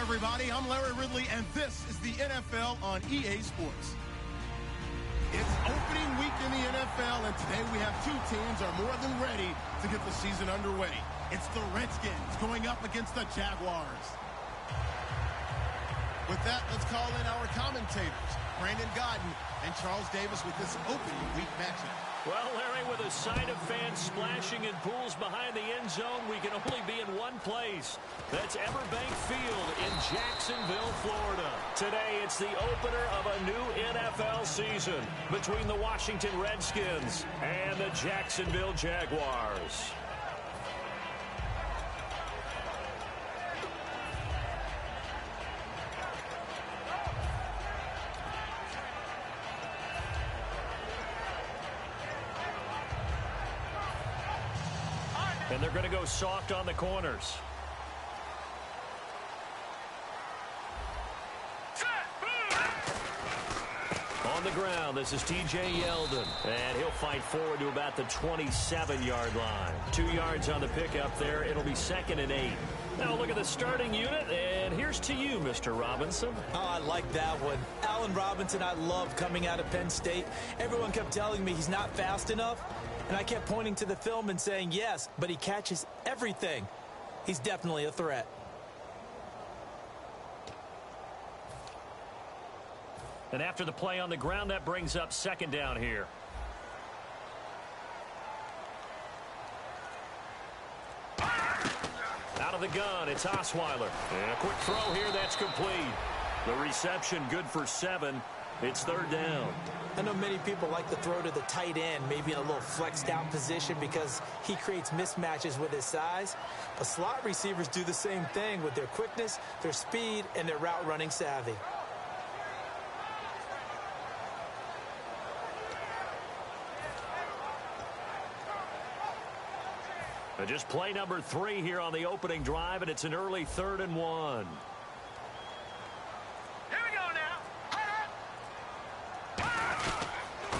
everybody. I'm Larry Ridley, and this is the NFL on EA Sports. It's opening week in the NFL, and today we have two teams are more than ready to get the season underway. It's the Redskins going up against the Jaguars. With that, let's call in our commentators, Brandon Godden and Charles Davis, with this opening week matchup. Well, Larry, with a sight of fans splashing in pools behind the end zone, we can only be in one place. That's Everbank Field in Jacksonville, Florida. Today, it's the opener of a new NFL season between the Washington Redskins and the Jacksonville Jaguars. And they're going to go soft on the corners. On the ground, this is TJ Yeldon. And he'll fight forward to about the 27-yard line. 2 yards on the pickup there. It'll be 2nd and 8. Now look at the starting unit, and here's to you, Mr. Robinson. Oh, I like that one. Allen Robinson, I love coming out of Penn State. Everyone kept telling me he's not fast enough. And I kept pointing to the film and saying, yes, but he catches everything. He's definitely a threat. And after the play on the ground, that brings up 2nd down here. Out of the gun, it's Osweiler. And a quick throw here, that's complete. The reception good for 7. It's 3rd down. I know many people like to throw to the tight end, maybe in a little flexed out position because he creates mismatches with his size. But slot receivers do the same thing with their quickness, their speed, and their route running savvy. Just play number 3 here on the opening drive, and it's an early 3rd and 1.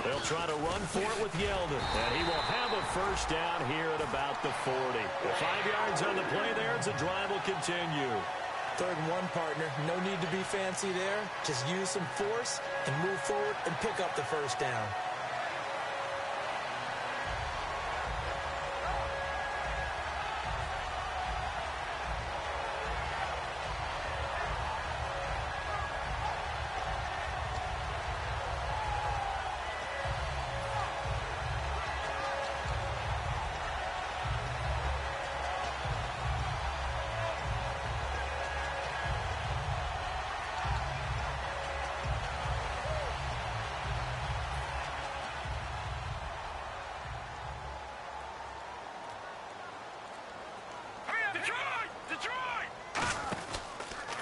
They'll try to run for it with Yeldon. And he will have a 1st down here at about the 40. 5 yards on the play there as the drive will continue. 3rd and 1, partner. No need to be fancy there. Just use some force and move forward and pick up the 1st down.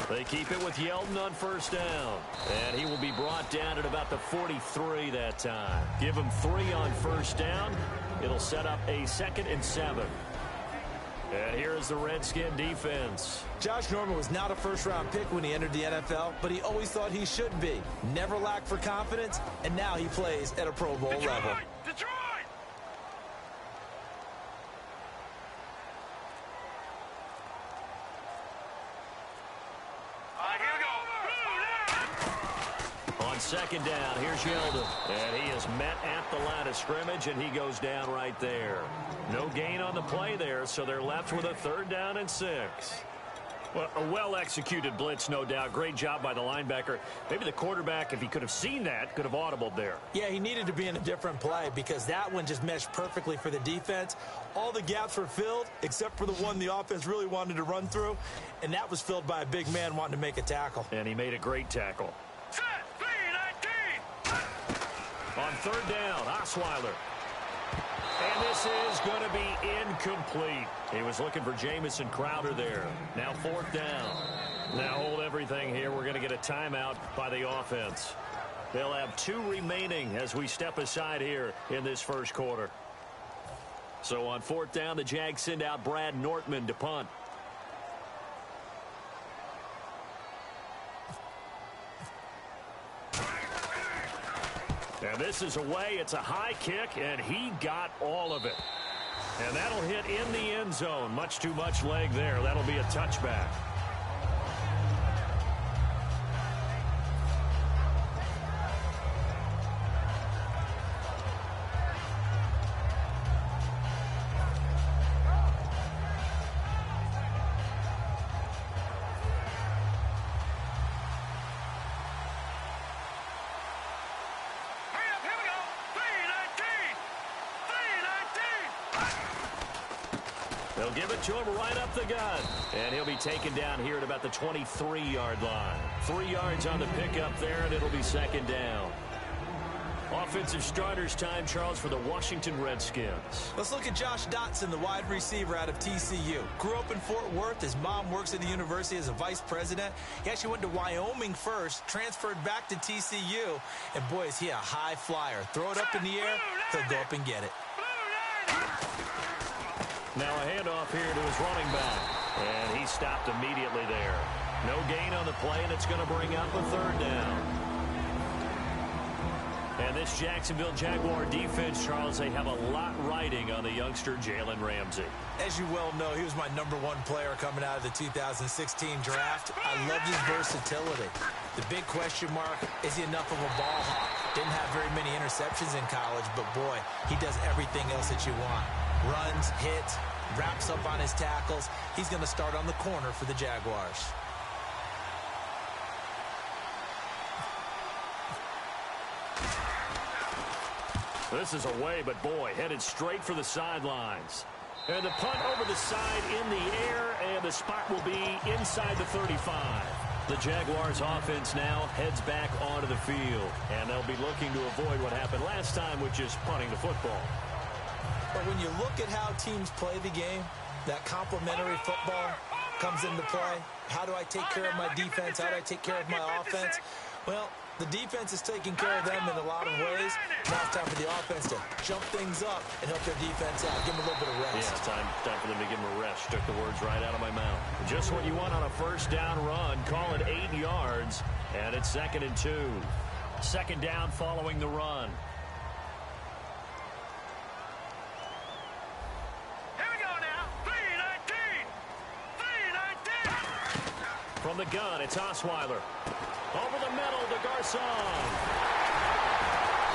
They keep it with Yeldon on 1st down. And he will be brought down at about the 43 that time. Give him 3 on 1st down. It'll set up a 2nd and 7. And here is the Redskin defense. Josh Norman was not a first-round pick when he entered the NFL, but he always thought he should be. Never lacked for confidence, and now he plays at a Pro Bowl level. Detroit! On 2nd down, here's Yeldon. And he is met at the line of scrimmage, and he goes down right there. No gain on the play there, so they're left with a 3rd down and 6. Well, a well-executed blitz, no doubt. Great job by the linebacker. Maybe the quarterback, if he could have seen that, could have audibled there. Yeah, he needed to be in a different play because that one just meshed perfectly for the defense. All the gaps were filled except for the one the offense really wanted to run through, and that was filled by a big man wanting to make a tackle. And he made a great tackle. Set, 3-19. On 3rd down, Osweiler. And this is going to be incomplete. He was looking for Jamison Crowder there. Now 4th down. Now hold everything here. We're going to get a timeout by the offense. They'll have 2 remaining as we step aside here in this 1st quarter. So on 4th down, the Jags send out Brad Nortman to punt. And this is away. It's a high kick, and he got all of it. And that'll hit in the end zone. Much too much leg there. That'll be a touchback. They'll give it to him right up the gut. And he'll be taken down here at about the 23-yard line. 3 yards on the pickup there, and it'll be second down. Offensive starters time, Charles, for the Washington Redskins. Let's look at Josh Dotson, the wide receiver out of TCU. Grew up in Fort Worth. His mom works at the university as a vice president. He actually went to Wyoming first, transferred back to TCU, and boy, is he a high flyer. Throw it up in the air, he'll go up and get it. Now a handoff here to his running back, and he stopped immediately there. No gain on the play, and it's going to bring up a third down. And this Jacksonville Jaguar defense, Charles, they have a lot riding on the youngster Jalen Ramsey. As you well know, he was my #1 player coming out of the 2016 draft. I loved his versatility. The big question mark, is he enough of a ball hawk? Didn't have very many interceptions in college, but boy, he does everything else that you want. Runs, hits, wraps up on his tackles. He's going to start on the corner for the Jaguars. This is away, but boy, headed straight for the sidelines. And the punt over the side in the air, and the spot will be inside the 35. The Jaguars offense now heads back onto the field, and they'll be looking to avoid what happened last time with just punting the football. But when you look at how teams play the game, that complementary football comes into play. How do I take care of my defense? How do I take care of my offense? Well, the defense is taking care of them in a lot of ways. Now it's time for the offense to jump things up and help their defense out. Give them a little bit of rest. Yeah, it's time for them to give them a rest. Took the words right out of my mouth. Just what you want on a first down run. Call it 8 yards, and it's 2nd and 2. Second down following the run. Here we go now. 3-19. 3-19. From the gun, it's Osweiler. Over the middle to Garcon.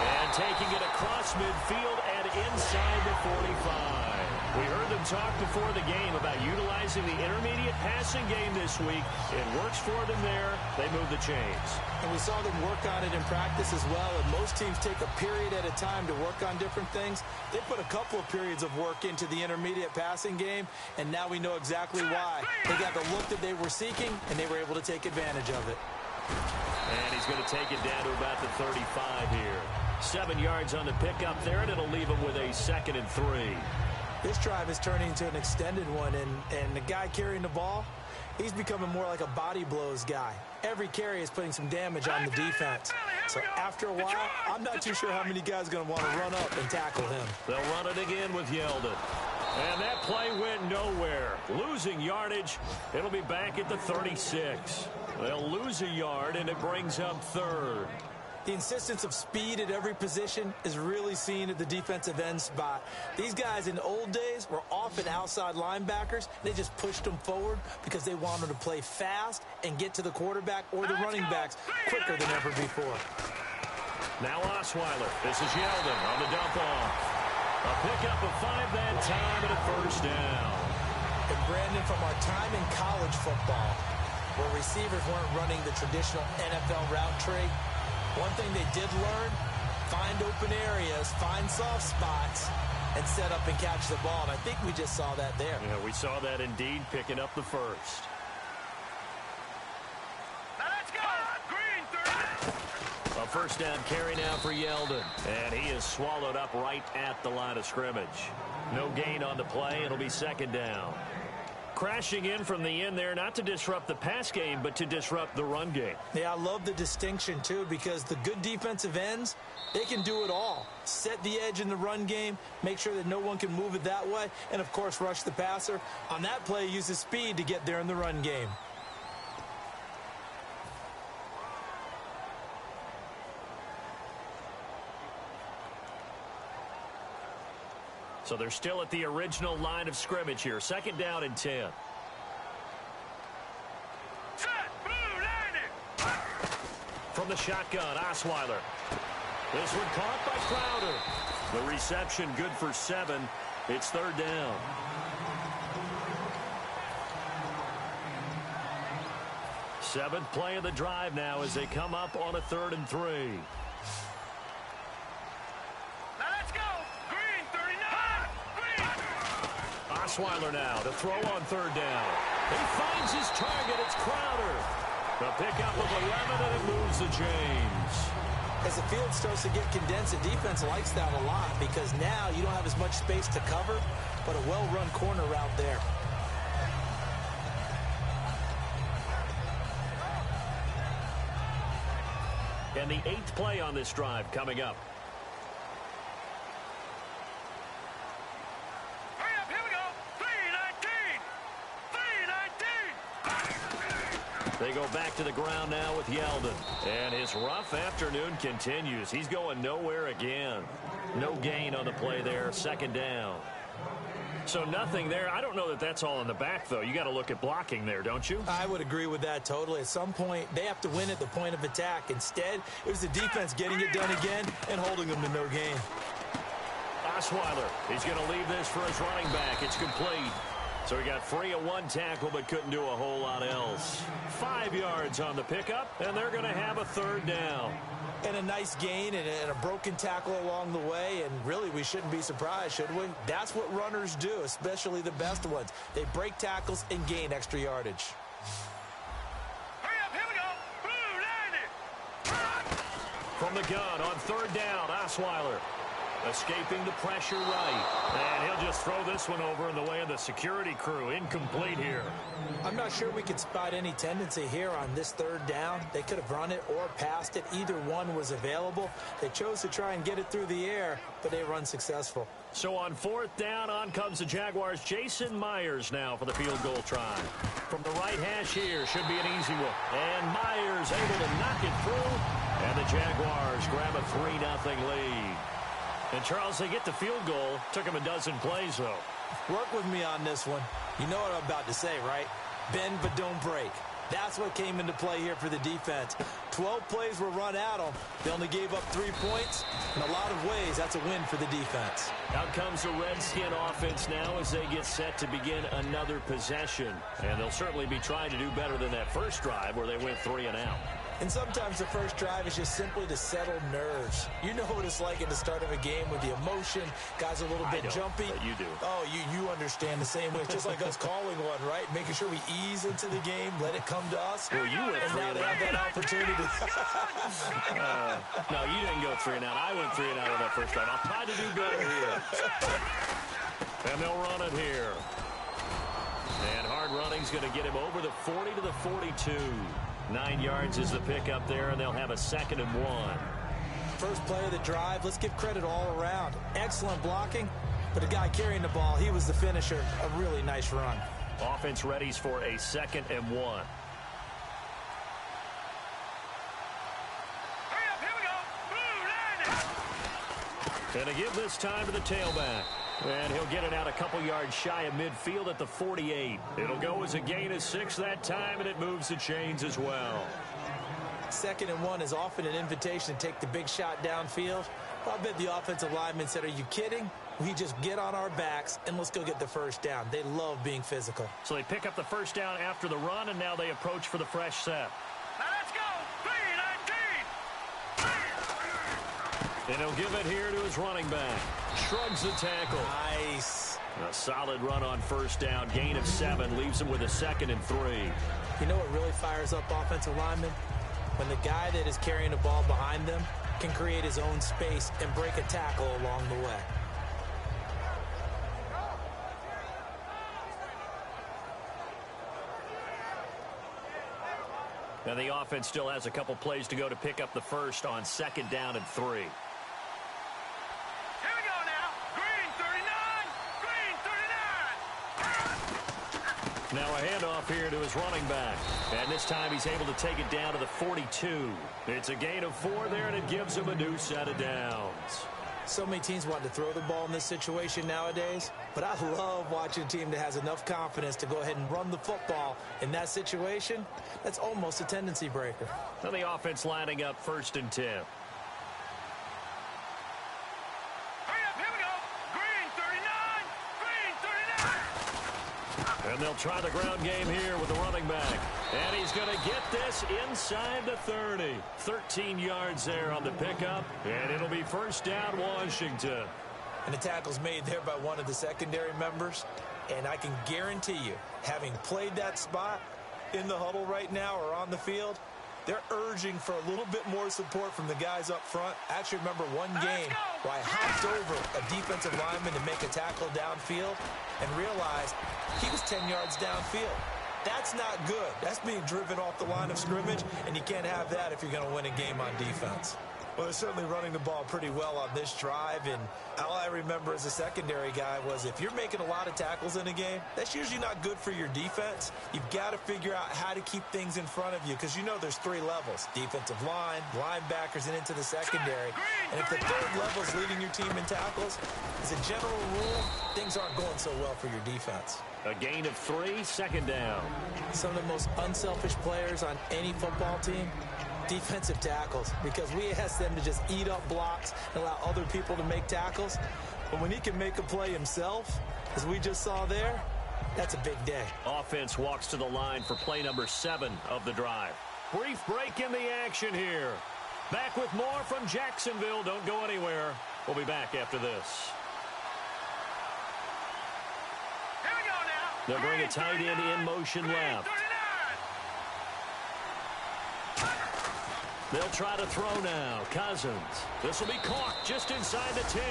And taking it across midfield and inside the 45. We heard them talk before the game about utilizing the intermediate passing game this week. It works for them there. They move the chains. And we saw them work on it in practice as well. And most teams take a period at a time to work on different things. They put a couple of periods of work into the intermediate passing game, and now we know exactly why. They got the look that they were seeking, and they were able to take advantage of it. And he's going to take it down to about the 35 here. 7 yards on the pickup there, and it'll leave him with a 2nd and 3. This drive is turning into an extended one, and the guy carrying the ball, he's becoming more like a body blows guy. Every carry is putting some damage on the defense. So after a while, I'm not too sure how many guys are going to want to run up and tackle him. They'll run it again with Yeldon. And that play went nowhere. Losing yardage. It'll be back at the 36. They'll lose a yard, and it brings up 3rd. The insistence of speed at every position is really seen at the defensive end spot. These guys in the old days were often outside linebackers. They just pushed them forward because they wanted to play fast and get to the quarterback or the running backs quicker than ever before. Now Osweiler. This is Yeldon on the dump off. A pickup of 5 that time and a first down. And Brandon, from our time in college football, where receivers weren't running the traditional NFL route tree, one thing they did learn, find open areas, find soft spots, and set up and catch the ball. And I think we just saw that there. Yeah, we saw that indeed, picking up the first. Now let's go. Green 30. A first down carry now for Yeldon. And he is swallowed up right at the line of scrimmage. No gain on the play. It'll be 2nd down. Crashing in from the end there, not to disrupt the pass game, but to disrupt the run game. Yeah, I love the distinction, too, because the good defensive ends, they can do it all. Set the edge in the run game, make sure that no one can move it that way, and, of course, rush the passer. On that play, use his speed to get there in the run game. So they're still at the original line of scrimmage here. 2nd down and 10. Set. Blue 90. From the shotgun, Osweiler. This one caught by Crowder. The reception good for 7. It's 3rd down. Seventh play of the drive now as they come up on a 3rd and 3. Osweiler now to throw on third down. He finds his target. It's Crowder. The pickup of 11, and it moves the chains. As the field starts to get condensed, the defense likes that a lot because now you don't have as much space to cover, but a well-run corner route there. And the 8th play on this drive coming up. Hurry up, here we go. 3-19. They go back to the ground now with Yeldon. And his rough afternoon continues. He's going nowhere again. No gain on the play there. Second down. So nothing there. I don't know that that's all in the back, though. You got to look at blocking there, don't you? I would agree with that totally. At some point, they have to win at the point of attack. Instead, it was the defense getting it done again and holding them to no gain. Osweiler, he's going to leave this for his running back. It's complete. So he got free of one tackle, but couldn't do a whole lot else. 5 yards on the pickup, and they're going to have a third down. And a nice gain and a broken tackle along the way, and really we shouldn't be surprised, should we? That's what runners do, especially the best ones. They break tackles and gain extra yardage. Hurry up, here we go. Blue 90. From the gun on third down, Osweiler escaping the pressure right. And he'll just throw this one over in the way of the security crew. Incomplete here. I'm not sure we could spot any tendency here on this third down. They could have run it or passed it. Either one was available. They chose to try and get it through the air, but they were unsuccessful. So on fourth down, on comes the Jaguars' Jason Myers now for the field goal try. From the right hash here, should be an easy one. And Myers able to knock it through. And the Jaguars grab a 3-0 lead. And, Charles, they get the field goal. Took them a dozen plays, though. Work with me on this one. You know what I'm about to say, right? Bend but don't break. That's what came into play here for the defense. 12 plays were run at them. They only gave up 3 points. In a lot of ways, that's a win for the defense. Out comes the Redskin offense now as they get set to begin another possession. And they'll certainly be trying to do better than that first drive where they went 3 and out. And sometimes the first drive is just simply to settle nerves. You know what it's like at the start of a game with the emotion. Guys are a little bit jumpy. But you do. Oh, you understand the same way. It's just like us calling one, right? Making sure we ease into the game, let it come to us. Well, you went and 3 now and they have that opportunity. No, you didn't go 3 and out. I went 3 and out on that first drive. I'll try to do better here. And they'll run it here. And hard running's going to get him over the 40 to the 42. 9 yards is the pickup there, and they'll have a 2nd and 1. First play of the drive, let's give credit all around. Excellent blocking, but the guy carrying the ball, he was the finisher. A really nice run. Offense readies for a 2nd and 1. Hurry up, here we go. Blue 90. And to give this time to the tailback. And he'll get it out a couple yards shy of midfield at the 48. It'll go as a gain of 6 that time, and it moves the chains as well. 2nd and 1 is often an invitation to take the big shot downfield. I bet the offensive lineman said, are you kidding? We just get on our backs and let's go get the first down. They love being physical. So they pick up the first down after the run, and now they approach for the fresh set. Now let's go. 3-19. And he'll give it here to his running back. Shrugs the tackle. Nice. A solid run on first down. Gain of 7 leaves him with a 2nd and 3. You know what really fires up offensive linemen? When the guy that is carrying the ball behind them can create his own space and break a tackle along the way. And the offense still has a couple plays to go to pick up the first on 2nd down and 3. Here we go now. Green 39. Green 39. Now a handoff here to his running back. And this time he's able to take it down to the 42. It's a gain of 4 there, and it gives him a new set of downs. So many teams want to throw the ball in this situation nowadays, but I love watching a team that has enough confidence to go ahead and run the football. In that situation, that's almost a tendency breaker. So the offense lining up 1st and 10. Hurry up, here we go. Green 39. Green 39. And they'll try the ground game here with the running back. And he's going to get this inside the 30. 13 yards there on the pickup. And it'll be first down, Washington. And the tackle's made there by one of the secondary members. And I can guarantee you, having played that spot in the huddle right now or on the field, they're urging for a little bit more support from the guys up front. I actually remember one game where I hopped over a defensive lineman to make a tackle downfield and realized he was 10 yards downfield. That's not good. That's being driven off the line of scrimmage, and you can't have that if you're going to win a game on defense. Well, they're certainly running the ball pretty well on this drive, and all I remember as a secondary guy was if you're making a lot of tackles in a game, that's usually not good for your defense. You've got to figure out how to keep things in front of you because you know there's 3 levels, defensive line, linebackers, and into the secondary. And if the 3rd level is leading your team in tackles, as a general rule, things aren't going so well for your defense. A gain of 3, second down. Some of the most unselfish players on any football team, defensive tackles, because we ask them to just eat up blocks and allow other people to make tackles. But when he can make a play himself, as we just saw there, that's a big day. Offense walks to the line for play number 7 of the drive. Brief break in the action here. Back with more from Jacksonville. Don't go anywhere. We'll be back after this. Here we go now. They'll bring a tight end in motion left. They'll try to throw now. Cousins. This will be caught just inside the 10.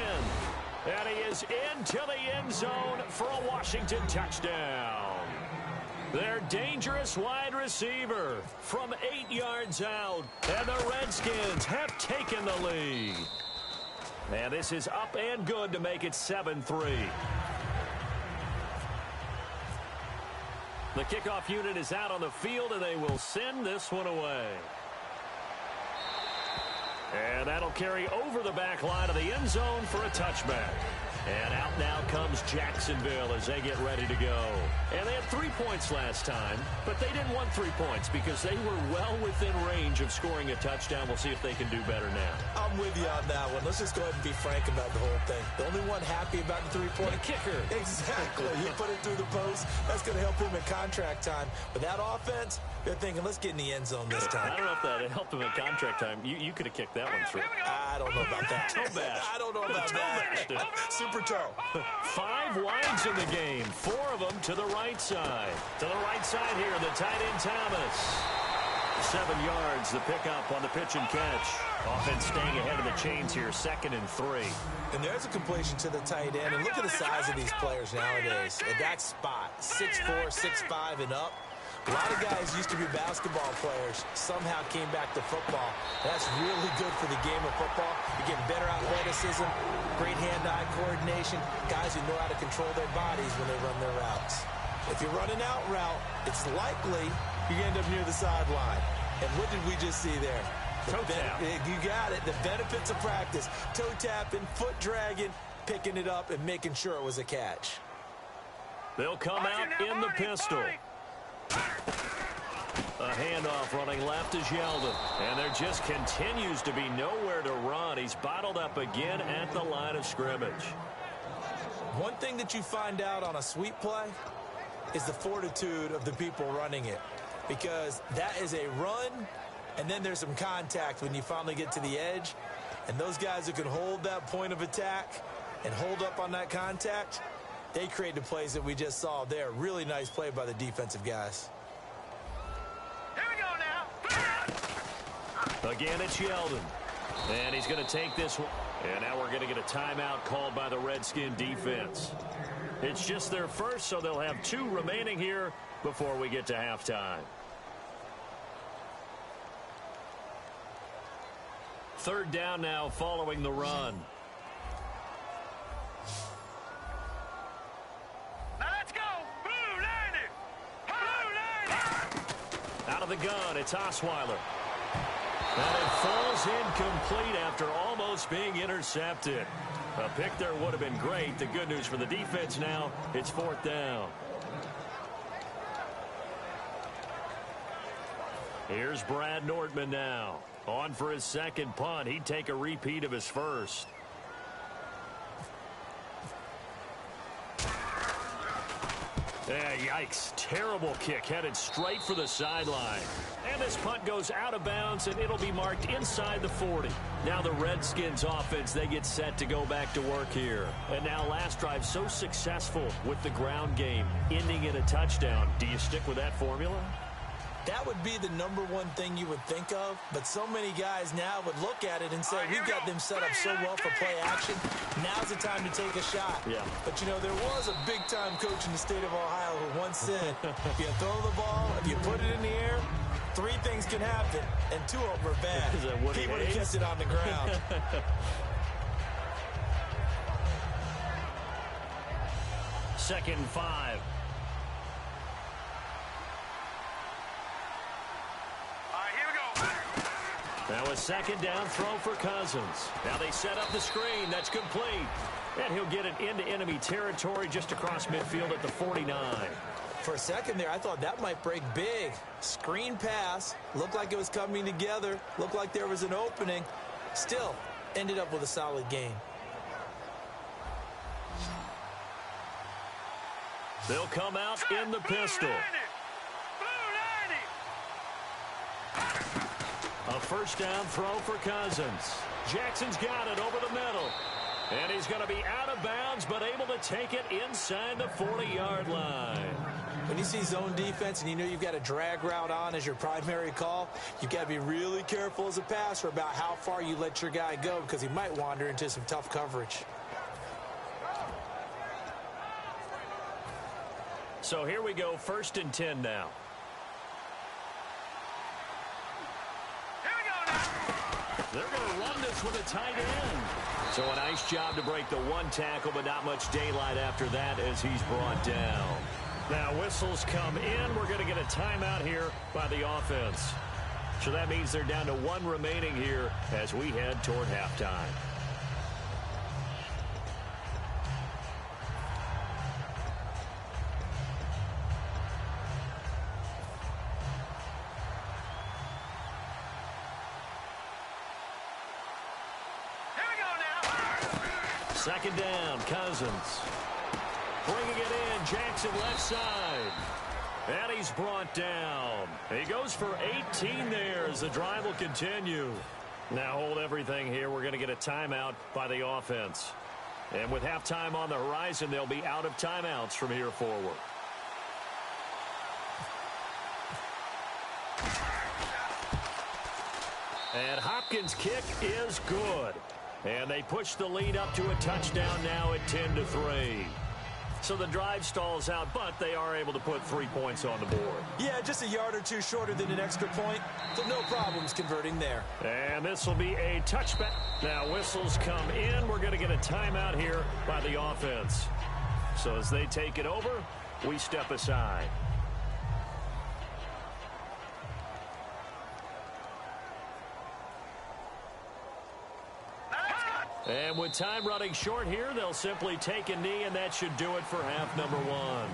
And he is into the end zone for a Washington touchdown. Their dangerous wide receiver from 8 yards out. And the Redskins have taken the lead. And this is up and good to make it 7-3. The kickoff unit is out on the field, and they will send this one away. And that'll carry over the back line of the end zone for a touchback. And out now comes Jacksonville as they get ready to go. And they had 3 points last time, but they didn't want 3 points because they were well within range of scoring a touchdown. We'll see if they can do better now. I'm with you on that one. Let's just go ahead and be frank about the whole thing. The only one happy about the 3-point kicker. Exactly. You put it through the post. That's going to help him in contract time. But that offense, they're thinking, let's get in the end zone this time. I don't know if that helped him in contract time. You could have kicked that one through. I don't know about that. Toe bash. I don't know about that. Super toe. 5 wides in the game. 4 of them to the right side. To the right side here, the tight end Thomas. 7 yards, the pickup on the pitch and catch. Offense staying ahead of the chains here, 2nd and 3. And there's a completion to the tight end. And look at the size of these players nowadays. At that spot, 6'4", 6'5", and up. A lot of guys used to be basketball players, somehow came back to football. That's really good for the game of football. You're getting better athleticism, great hand-eye coordination, guys who know how to control their bodies when they run their routes. If you run an out route, it's likely you end up near the sideline. And what did we just see there? Toe tap. You got it. The benefits of practice. Toe tapping, foot dragging, picking it up, and making sure it was a catch. They'll come out in the pistol. A handoff running left is Yeldon. And there just continues to be nowhere to run. He's bottled up again at the line of scrimmage. One thing that you find out on a sweep play is the fortitude of the people running it. Because that is a run, and then there's some contact when you finally get to the edge. And those guys who can hold that point of attack and hold up on that contact, they create the plays that we just saw there. Really nice play by the defensive guys. Here we go now. Again, it's Yeldon. And he's going to take this one. And now we're going to get a timeout called by the Redskin defense. It's just their first, so they'll have 2 remaining here before we get to halftime. 3rd down now following the run. Let's go. Blue Lightning. Blue Lightning. Out of the gun, it's Osweiler. And it falls incomplete after almost being intercepted. A pick there would have been great. The good news for the defense now, it's 4th down. Here's Brad Nordman now. On for his 2nd punt. He'd take a repeat of his first. Yeah, yikes. Terrible kick headed straight for the sideline. And this punt goes out of bounds, and it'll be marked inside the 40. Now the Redskins offense, they get set to go back to work here. And now last drive so successful with the ground game, ending in a touchdown. Do you stick with that formula? That would be the number one thing you would think of, but so many guys now would look at it and say, we've got them set up so well for play action. Now's the time to take a shot. Yeah. But, you know, there was a big-time coach in the state of Ohio who once said, if you throw the ball, if you put it in the air, 3 things can happen, and 2 of them are bad. He would have kept it on the ground. Second and 5. Now a second down throw for Cousins. Now they set up the screen. That's complete. And he'll get it into enemy territory just across midfield at the 49. For a second there, I thought that might break big. Screen pass. Looked like it was coming together. Looked like there was an opening. Still, ended up with a solid game. They'll come out in the pistol. A first down throw for Cousins. Jackson's got it over the middle. And he's going to be out of bounds, but able to take it inside the 40-yard line. When you see zone defense and you know you've got a drag route on as your primary call, you've got to be really careful as a passer about how far you let your guy go because he might wander into some tough coverage. So here we go, 1st and 10 now. They're going to run this with a tight end. So a nice job to break the 1 tackle, but not much daylight after that as he's brought down. Now whistles come in. We're going to get a timeout here by the offense. So that means they're down to 1 remaining here as we head toward halftime. Second down, Cousins. Bringing it in, Jackson left side. And he's brought down. He goes for 18 there as the drive will continue. Now hold everything here. We're going to get a timeout by the offense. And with halftime on the horizon, they'll be out of timeouts from here forward. And Hopkins' kick is good. And they push the lead up to a touchdown now at 10-3. So the drive stalls out, but they are able to put 3 points on the board. Yeah, just a yard or 2 shorter than an extra point, so no problems converting there. And this will be a touchback. Now whistles come in. We're going to get a timeout here by the offense. So as they take it over, we step aside. And with time running short here, they'll simply take a knee, and that should do it for half number 1.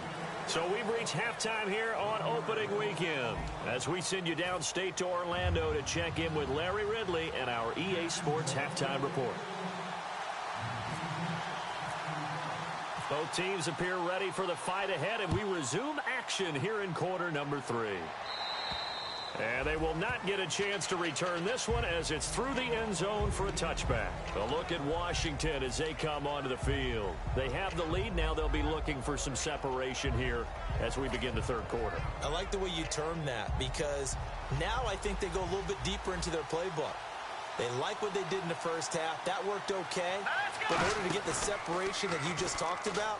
So we've reached halftime here on opening weekend as we send you downstate to Orlando to check in with Larry Ridley and our EA Sports Halftime Report. Both teams appear ready for the fight ahead, and we resume action here in quarter number 3. And they will not get a chance to return this one as it's through the end zone for a touchback. A look at Washington as they come onto the field. They have the lead. Now they'll be looking for some separation here as we begin the third quarter. I like the way you term that because now I think they go a little bit deeper into their playbook. They like what they did in the first half. That worked okay. But in order to get the separation that you just talked about,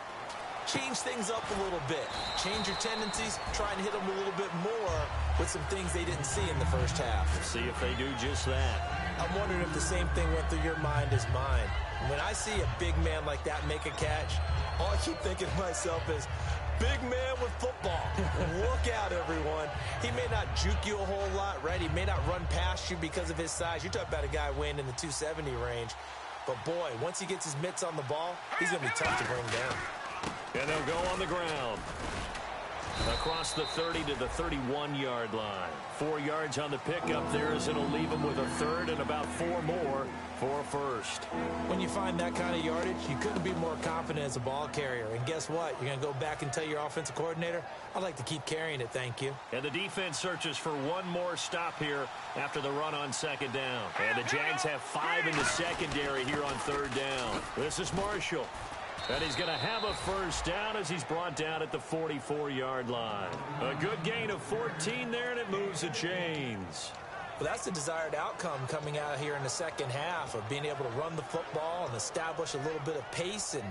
change things up a little bit. Change your tendencies. Try and hit them a little bit more with some things they didn't see in the first half. See if they do just that. I'm wondering if the same thing went through your mind as mine. When I see a big man like that make a catch, all I keep thinking to myself is, big man with football. Look out, everyone. He may not juke you a whole lot, right? He may not run past you because of his size. You're talking about a guy weighing in the 270 range. But, boy, once he gets his mitts on the ball, he's going to be tough to bring down. And they'll go on the ground. Across the 30 to the 31-yard line. 4 yards on the pickup there as it'll leave him with a third and about 4 more for a first. When you find that kind of yardage, you couldn't be more confident as a ball carrier. And guess what? You're going to go back and tell your offensive coordinator, I'd like to keep carrying it, thank you. And the defense searches for one more stop here after the run on second down. And the Jags have 5 in the secondary here on third down. This is Marshall. And he's going to have a first down as he's brought down at the 44-yard line. A good gain of 14 there, and it moves the chains. Well, that's the desired outcome coming out here in the second half of being able to run the football and establish a little bit of pace and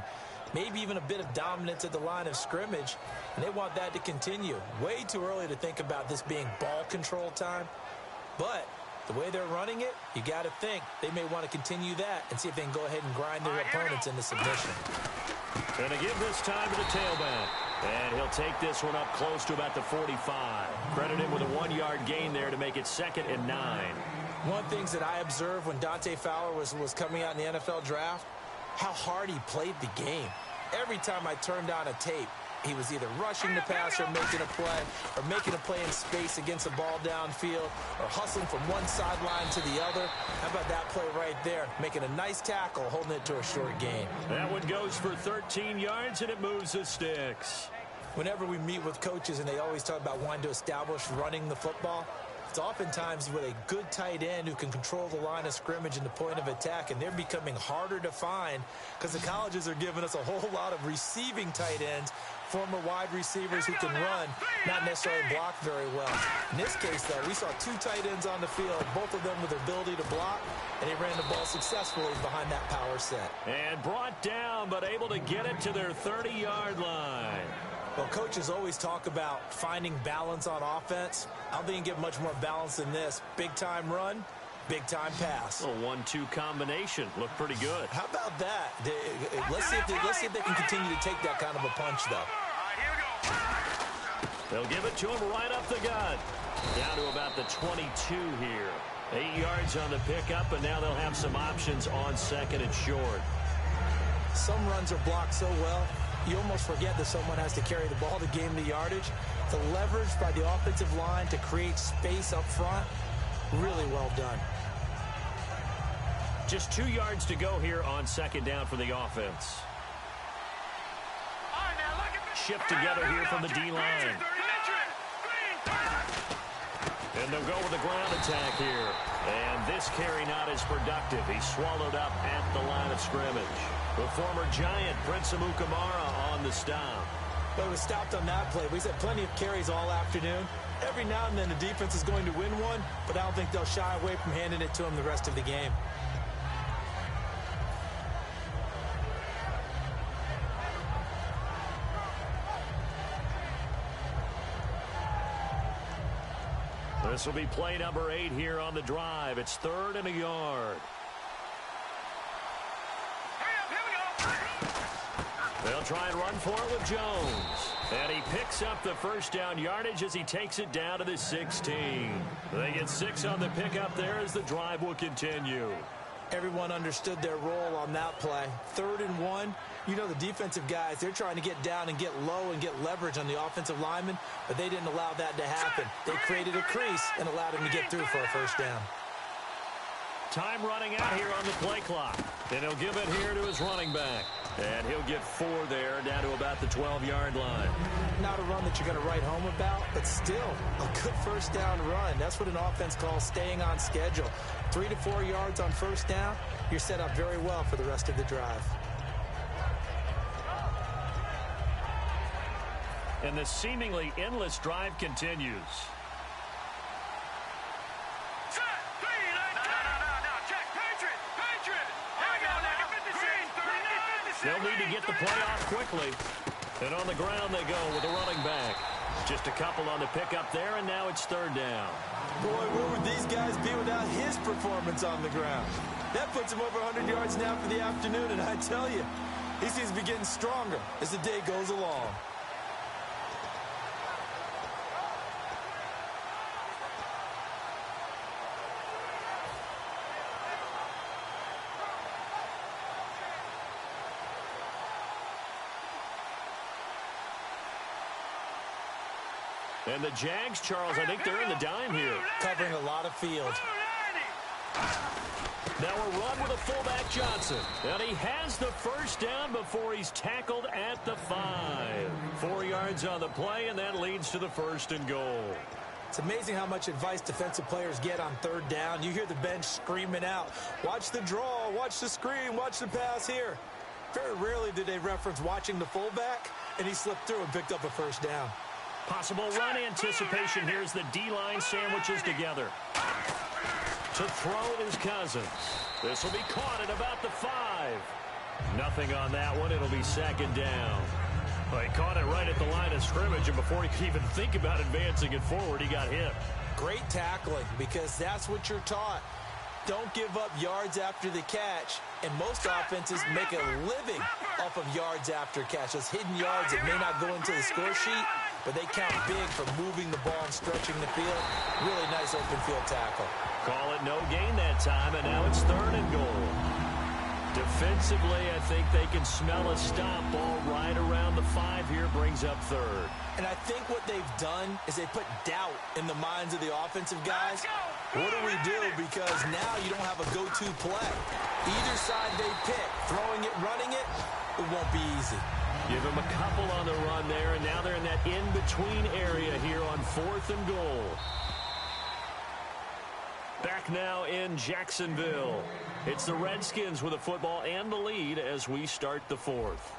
maybe even a bit of dominance at the line of scrimmage. And they want that to continue. Way too early to think about this being ball control time. But the way they're running it, you got to think they may want to continue that and see if they can go ahead and grind their opponents into submission. Going to give this time to the tailback. And he'll take this one up close to about the 45. Credit him with a 1-yard gain there to make it 2nd and 9. One of the things that I observed when Dante Fowler was coming out in the NFL draft, how hard he played the game. Every time I turned on a tape, he was either rushing the passer, making a play, or making a play in space against the ball downfield, or hustling from one sideline to the other. How about that play right there? Making a nice tackle, holding it to a short gain. That one goes for 13 yards, and it moves the sticks. Whenever we meet with coaches and they always talk about wanting to establish running the football, it's oftentimes with a good tight end who can control the line of scrimmage and the point of attack, and they're becoming harder to find because the colleges are giving us a whole lot of receiving tight ends, former wide receivers who can run, not necessarily block very well. In this case, though, we saw 2 tight ends on the field, both of them with the ability to block, and they ran the ball successfully behind that power set. And brought down, but able to get it to their 30-yard line. Well, coaches always talk about finding balance on offense. I don't think you can get much more balance than this. Big-time run, big-time pass. A 1-2 combination. Looked pretty good. How about that? Let's see if they can continue to take that kind of a punch, though. They'll give it to him right up the gut. Down to about the 22 here. 8 yards on the pickup, and now they'll have some options on 2nd and short. Some runs are blocked so well, you almost forget that someone has to carry the ball to gain the yardage. The leverage by the offensive line to create space up front, really well done. Just 2 yards to go here on 2nd down for the offense. Shift together here from the D-line. And they'll go with a ground attack here. And this carry not as productive. He's swallowed up at the line of scrimmage. The former Giant, Prince Amukamara, on the stop. But he was stopped on that play. We've had plenty of carries all afternoon. Every now and then the defense is going to win one, but I don't think they'll shy away from handing it to him the rest of the game. This will be play number 8 here on the drive. It's 3rd and a yard. They'll try and run for it with Jones. And he picks up the first down yardage as he takes it down to the 16. They get 6 on the pickup there as the drive will continue. Everyone understood their role on that play. 3rd and 1. You know the defensive guys, they're trying to get down and get low and get leverage on the offensive lineman, but they didn't allow that to happen. They created a crease and allowed him to get through for a first down. Time running out here on the play clock. And he'll give it here to his running back. And he'll get 4 there, down to about the 12-yard line. Not a run that you're going to write home about, but still a good first down run. That's what an offense calls staying on schedule. 3 to 4 yards on first down, you're set up very well for the rest of the drive. And the seemingly endless drive continues. They'll need to get the play off quickly. And on the ground they go with a running back. Just a couple on the pickup there, and now it's 3rd down. Boy, where would these guys be without his performance on the ground? That puts him over 100 yards now for the afternoon, and I tell you, he seems to be getting stronger as the day goes along. And the Jags, Charles, I think they're in the dime here. Covering a lot of field. Now a run with a fullback Johnson. And he has the first down before he's tackled at the 5. 4 yards on the play, and that leads to the 1st and goal. It's amazing how much advice defensive players get on 3rd down. You hear the bench screaming out, watch the draw, watch the screen, watch the pass here. Very rarely do they reference watching the fullback, and he slipped through and picked up a 1st down. Possible run anticipation. Here's the D-line sandwiches together. To throw is Cousins. This will be caught at about the 5. Nothing on that one. It'll be 2nd down. Well, he caught it right at the line of scrimmage, and before he could even think about advancing it forward, he got hit. Great tackling, because that's what you're taught. Don't give up yards after the catch, and most offenses make a living off of yards after catch. Those hidden yards that may not go into the score sheet, but they count big for moving the ball and stretching the field. Really nice open field tackle. Call it no gain that time, and now it's 3rd and goal. Defensively, I think they can smell a stop. Ball right around the 5 here, brings up 3rd. And I think what they've done is they put doubt in the minds of the offensive guys. What do we do? Because now you don't have a go-to play. Either side they pick, throwing it, running it, it won't be easy. Give them a couple on the run there, and now they're in that in-between area here on 4th and goal. Back now in Jacksonville. It's the Redskins with the football and the lead as we start the 4th.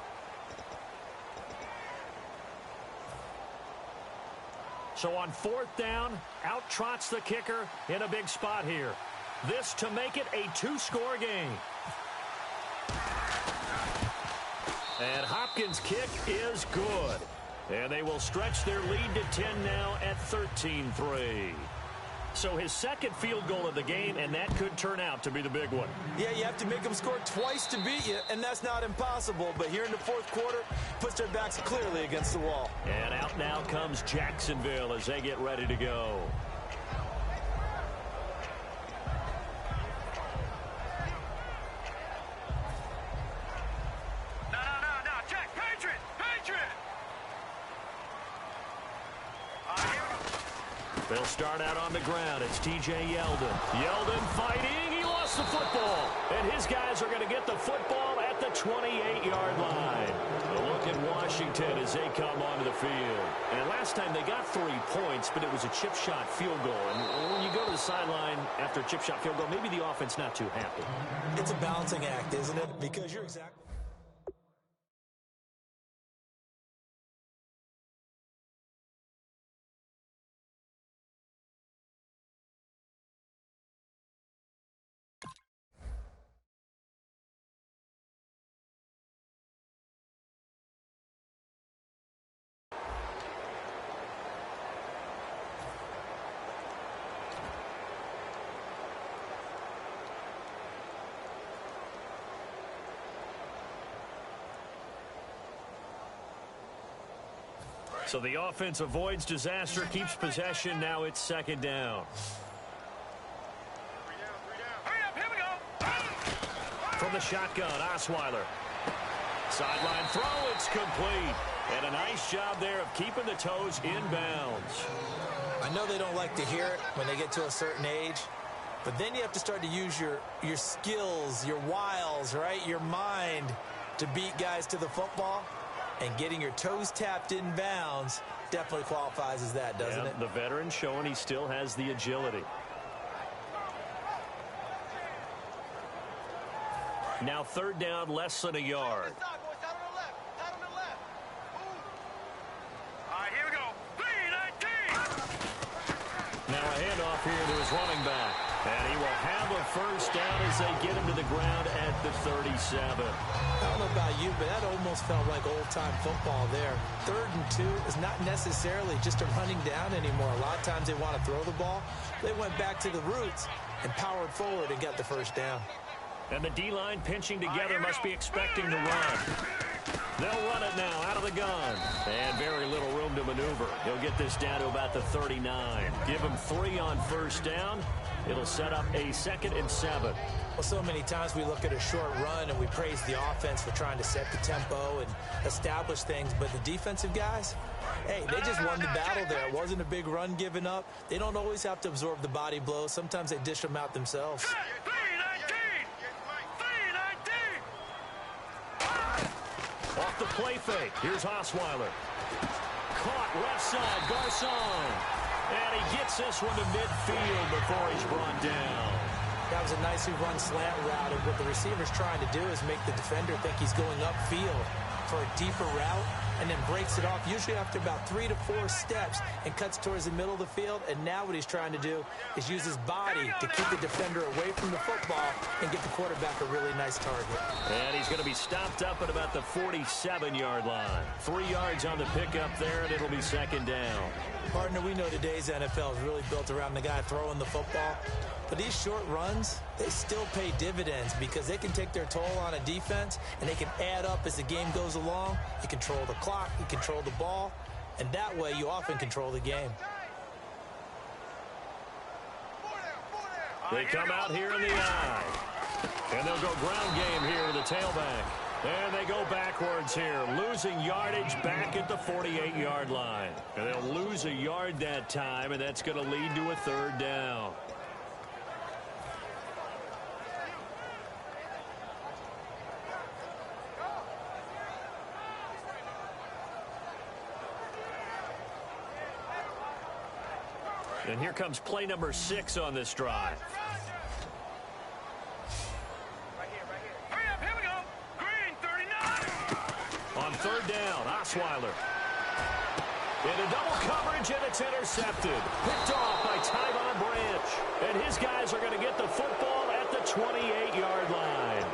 So on 4th down, out trots the kicker in a big spot here. This to make it a 2-score game. And Hopkins' kick is good. And they will stretch their lead to 10 now at 13-3. So his 2nd field goal of the game, and that could turn out to be the big one. Yeah, you have to make them score twice to beat you, and that's not impossible. But here in the 4th quarter, puts their backs clearly against the wall. And out now comes Jacksonville as they get ready to go. No, check, Patriot! They'll start out on the ground. It's T.J. Yeldon. Yeldon fighting. He lost the football. And his guys are going to get the football at the 28-yard line. A look at Washington as they come onto the field. And last time they got 3 points, but it was a chip shot field goal. And when you go to the sideline after a chip shot field goal, maybe the offense not too happy. It's a balancing act, isn't it? Because you're exactly... So the offense avoids disaster, keeps possession. Now it's 2nd down. Hurry up, here we go. From the shotgun, Osweiler. Sideline throw, it's complete. And a nice job there of keeping the toes in bounds. I know they don't like to hear it when they get to a certain age, but then you have to start to use your skills, your wiles, right? Your mind to beat guys to the football. And getting your toes tapped in bounds definitely qualifies as that, doesn't it? The veteran showing he still has the agility. Now 3rd down, less than a yard. All right, here we go. 3-19. Now a handoff here to his running back. And he will have a 1st down as they get him to the ground at the 37. I don't know about you, but that almost felt like old-time football there. 3rd and 2 is not necessarily just a running down anymore. A lot of times they want to throw the ball. They went back to the roots and powered forward and got the 1st down. And the D-line pinching together must be expecting to run. They'll run it now out of the gun. And very little room to maneuver. He'll get this down to about the 39. Give him 3 on first down. It'll set up a 2nd and 7. Well, so many times we look at a short run and we praise the offense for trying to set the tempo and establish things. But the defensive guys, hey, they just won the battle there. It wasn't a big run given up. They don't always have to absorb the body blows. Sometimes they dish them out themselves. Off the play fake. Here's Osweiler. Caught left side. Garcon. And he gets this one to midfield before he's brought down. That was a nicely run slant route. And what the receiver's trying to do is make the defender think he's going upfield for a deeper route and then breaks it off, usually after about 3 to 4 steps, and cuts towards the middle of the field. And now what he's trying to do is use his body to keep the defender away from the football and get the quarterback a really nice target. And he's going to be stopped up at about the 47-yard line. 3 yards on the pickup there, and it'll be 2nd down. Partner, we know today's NFL is really built around the guy throwing the football. But these short runs, they still pay dividends because they can take their toll on a defense and they can add up as the game goes along. You control the clock, you control the ball, and that way you often control the game. They come out here in the eye. And they'll go ground game here with the tailback. And they go backwards here, losing yardage back at the 48-yard line. And they'll lose a yard that time, and that's going to lead to a 3rd down. And here comes play number 6 on this drive. Hurry up, here we go. Green, 39. On 3rd down, Osweiler. Into double coverage, and it's intercepted. Picked off by Tyvon Branch. And his guys are going to get the football at the 28-yard line.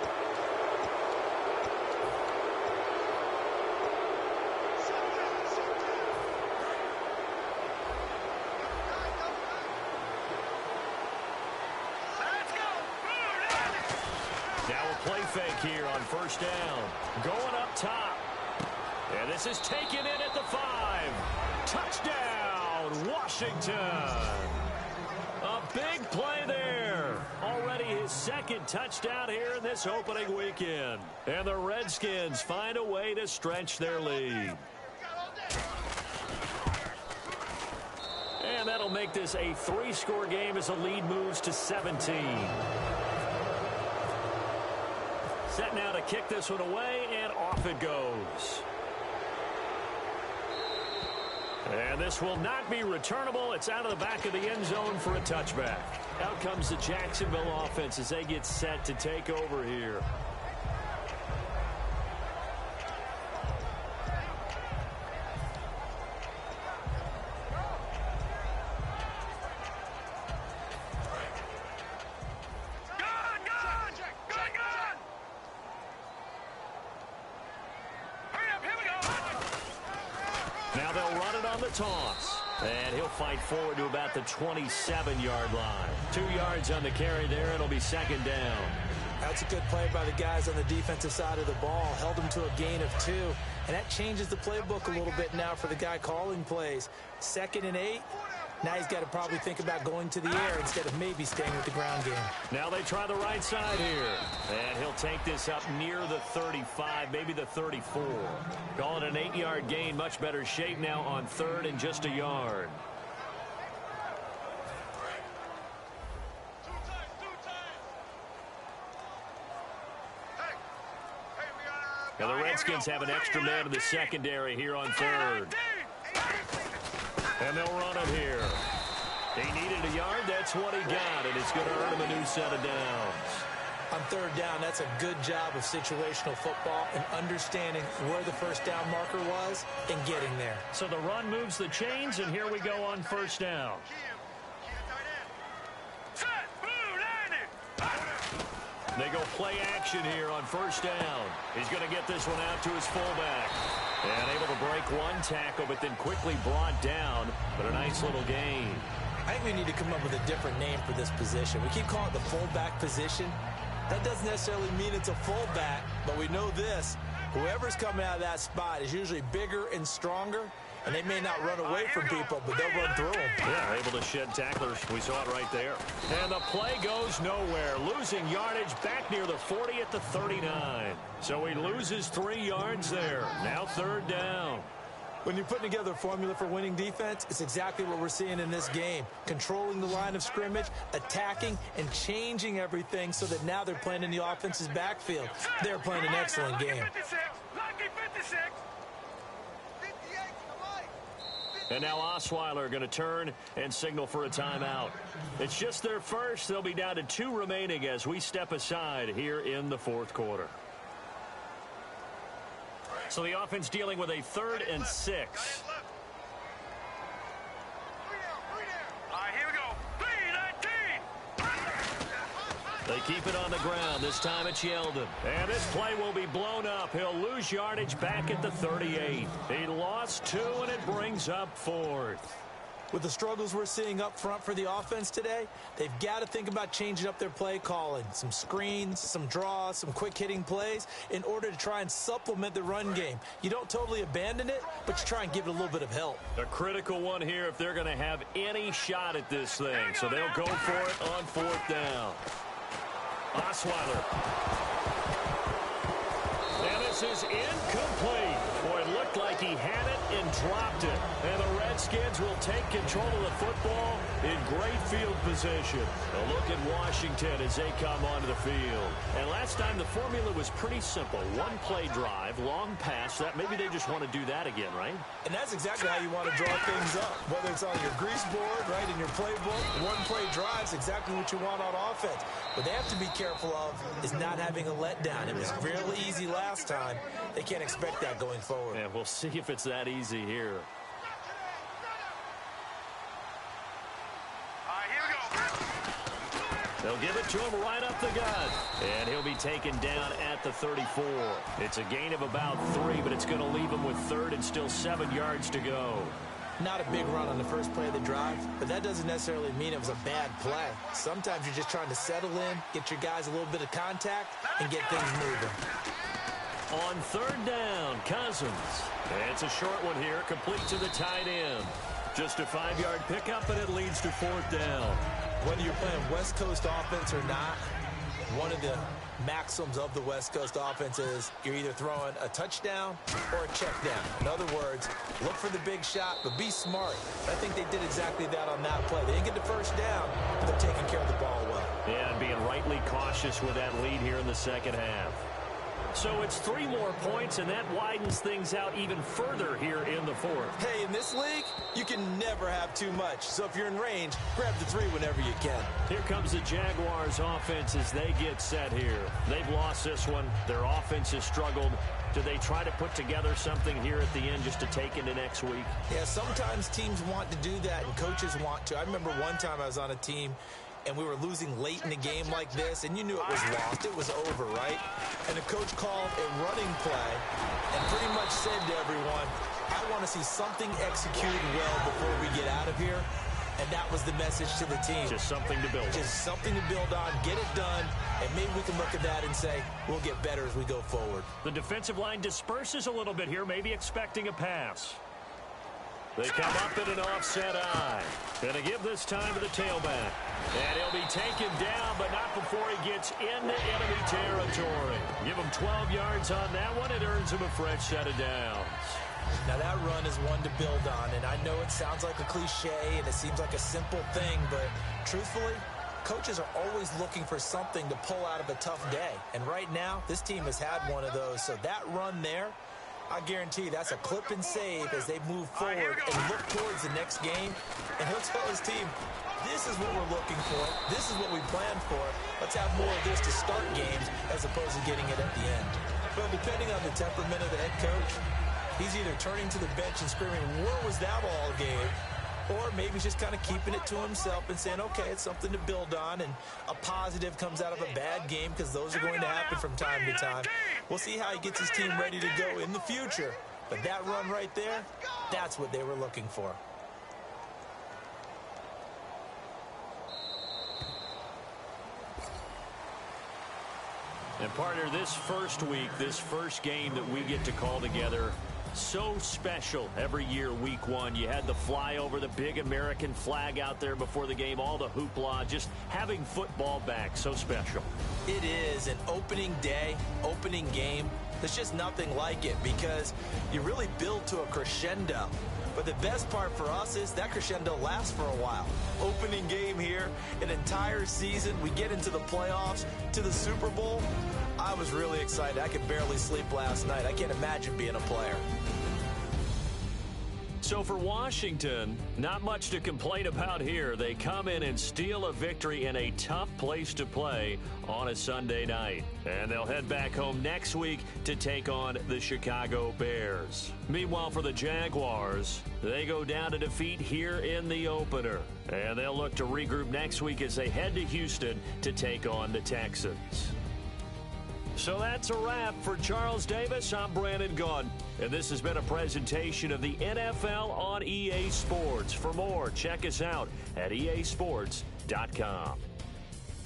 Now a play fake here on 1st down. Going up top. And this is taken in at the 5. Touchdown, Washington. A big play there. Already his 2nd touchdown here in this opening weekend. And the Redskins find a way to stretch their lead. And that'll make this a 3-score game as the lead moves to 17. Set now to kick this one away, and off it goes. And this will not be returnable. It's out of the back of the end zone for a touchback. Out comes the Jacksonville offense as they get set to take over here. Now they'll run it on the toss. And he'll fight forward to about the 27-yard line. 2 yards on the carry there. It'll be 2nd down. That's a good play by the guys on the defensive side of the ball. Held them to a gain of 2. And that changes the playbook a little bit now for the guy calling plays. 2nd and 8. Now he's got to probably think about going to the air instead of maybe staying with the ground game. Now they try the right side here. And he'll take this up near the 35, maybe the 34. Calling an 8-yard gain, much better shape now on 3rd and just a yard. Now the Redskins have an extra man in the secondary here on 3rd. And they'll run it here. He needed a yard. That's what he got. And it's going to earn him a new set of downs. On 3rd down, that's a good job of situational football and understanding where the 1st down marker was and getting there. So the run moves the chains, and here we go on 1st down. They go play action here on 1st down. He's going to get this one out to his fullback. And able to break one tackle, but then quickly brought down. But a nice little gain. I think we need to come up with a different name for this position. We keep calling it the fullback position. That doesn't necessarily mean it's a fullback, but we know this. Whoever's coming out of that spot is usually bigger and stronger, and they may not run away from people, but they'll run through them. Yeah, able to shed tacklers. We saw it right there. And the play goes nowhere. Losing yardage back near the 40 at the 39. So he loses 3 yards there. Now 3rd down. When you're putting together a formula for winning defense, it's exactly what we're seeing in this game. Controlling the line of scrimmage, attacking, and changing everything so that now they're playing in the offense's backfield. They're playing an excellent game. And now Osweiler going to turn and signal for a timeout. It's just their first. They'll be down to 2 remaining as we step aside here in the 4th quarter. So the offense dealing with a 3rd and 6. All right, here we go. 3-19. They keep it on the ground. This time it's Yeldon. And this play will be blown up. He'll lose yardage back at the 38. He lost 2, and it brings up 4th. With the struggles we're seeing up front for the offense today, they've got to think about changing up their play calling. Some screens, some draws, some quick-hitting plays in order to try and supplement the run game. You don't totally abandon it, but you try and give it a little bit of help. A critical one here if they're going to have any shot at this thing. So they'll go for it on 4th down. Osweiler. And this is incomplete. Boy, it looked like he had it and dropped it. And the Redskins will take control of the football in great field position. A look at Washington as they come onto the field. And last time the formula was pretty simple. 1-play drive, long pass. That maybe they just want to do that again, right? And that's exactly how you want to draw things up. Whether it's on your grease board, right, in your playbook, 1-play drive is exactly what you want on offense. What they have to be careful of is not having a letdown. It was fairly easy last time. They can't expect that going forward. And we'll see if it's that easy here. They'll give it to him right up the gut. And he'll be taken down at the 34. It's a gain of about 3, but it's going to leave him with 3rd and still 7 yards to go. Not a big run on the first play of the drive, but that doesn't necessarily mean it was a bad play. Sometimes you're just trying to settle in, get your guys a little bit of contact, and get things moving. On 3rd down, Cousins. And it's a short one here, complete to the tight end. Just a 5-yard pickup, and it leads to 4th down. Whether you're playing West Coast offense or not, one of the maxims of the West Coast offense is you're either throwing a touchdown or a check down. In other words, look for the big shot, but be smart. I think they did exactly that on that play. They didn't get the first down, but they're taking care of the ball well. Yeah, and being rightly cautious with that lead here in the second half. So it's 3 more points, and that widens things out even further here in the 4th. Hey, in this league, you can never have too much. So if you're in range, grab the 3 whenever you can. Here comes the Jaguars offense as they get set here. They've lost this one. Their offense has struggled. Do they try to put together something here at the end just to take into next week? Yeah, sometimes teams want to do that, and coaches want to. I remember one time I was on a team, and we were losing late in the game like this, and you knew it was lost. It was over, right? And the coach called a running play and pretty much said to everyone, I want to see something executed well before we get out of here. And that was the message to the team. Just something to build on. Just something to build on, get it done, and maybe we can look at that and say, we'll get better as we go forward. The defensive line disperses a little bit here, maybe expecting a pass. They come up in an offset eye. Going to give this time to the tailback. And he'll be taken down, but not before he gets into enemy territory. Give him 12 yards on that one. It earns him a fresh set of downs. Now, that run is one to build on, and I know it sounds like a cliche, and it seems like a simple thing, but truthfully, coaches are always looking for something to pull out of a tough day. And right now, this team has had one of those. So that run there, I guarantee you that's a clip and save as they move forward and look towards the next game. And he'll tell his team, this is what we're looking for. This is what we planned for. Let's have more of this to start games as opposed to getting it at the end. But depending on the temperament of the head coach, he's either turning to the bench and screaming, where was that all game? Or maybe he's just kind of keeping it to himself and saying, okay, it's something to build on, and a positive comes out of a bad game because those are going to happen from time to time. We'll see how he gets his team ready to go in the future. But that run right there, that's what they were looking for. And partner, this first week, this first game that we get to call together, so special every year, week one. You had the flyover, the big American flag out there before the game, all the hoopla, just having football back, so special. It is an opening day, opening game. There's just nothing like it because you really build to a crescendo. But the best part for us is that crescendo lasts for a while. Opening game here, an entire season. We get into the playoffs, to the Super Bowl. I was really excited. I could barely sleep last night. I can't imagine being a player. So for Washington, not much to complain about here. They come in and steal a victory in a tough place to play on a Sunday night. And they'll head back home next week to take on the Chicago Bears. Meanwhile, for the Jaguars, they go down to defeat here in the opener. And they'll look to regroup next week as they head to Houston to take on the Texans. So that's a wrap. For Charles Davis, I'm Brandon Gaudin. And this has been a presentation of the NFL on EA Sports. For more, check us out at easports.com.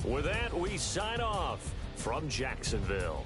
With that, we sign off from Jacksonville.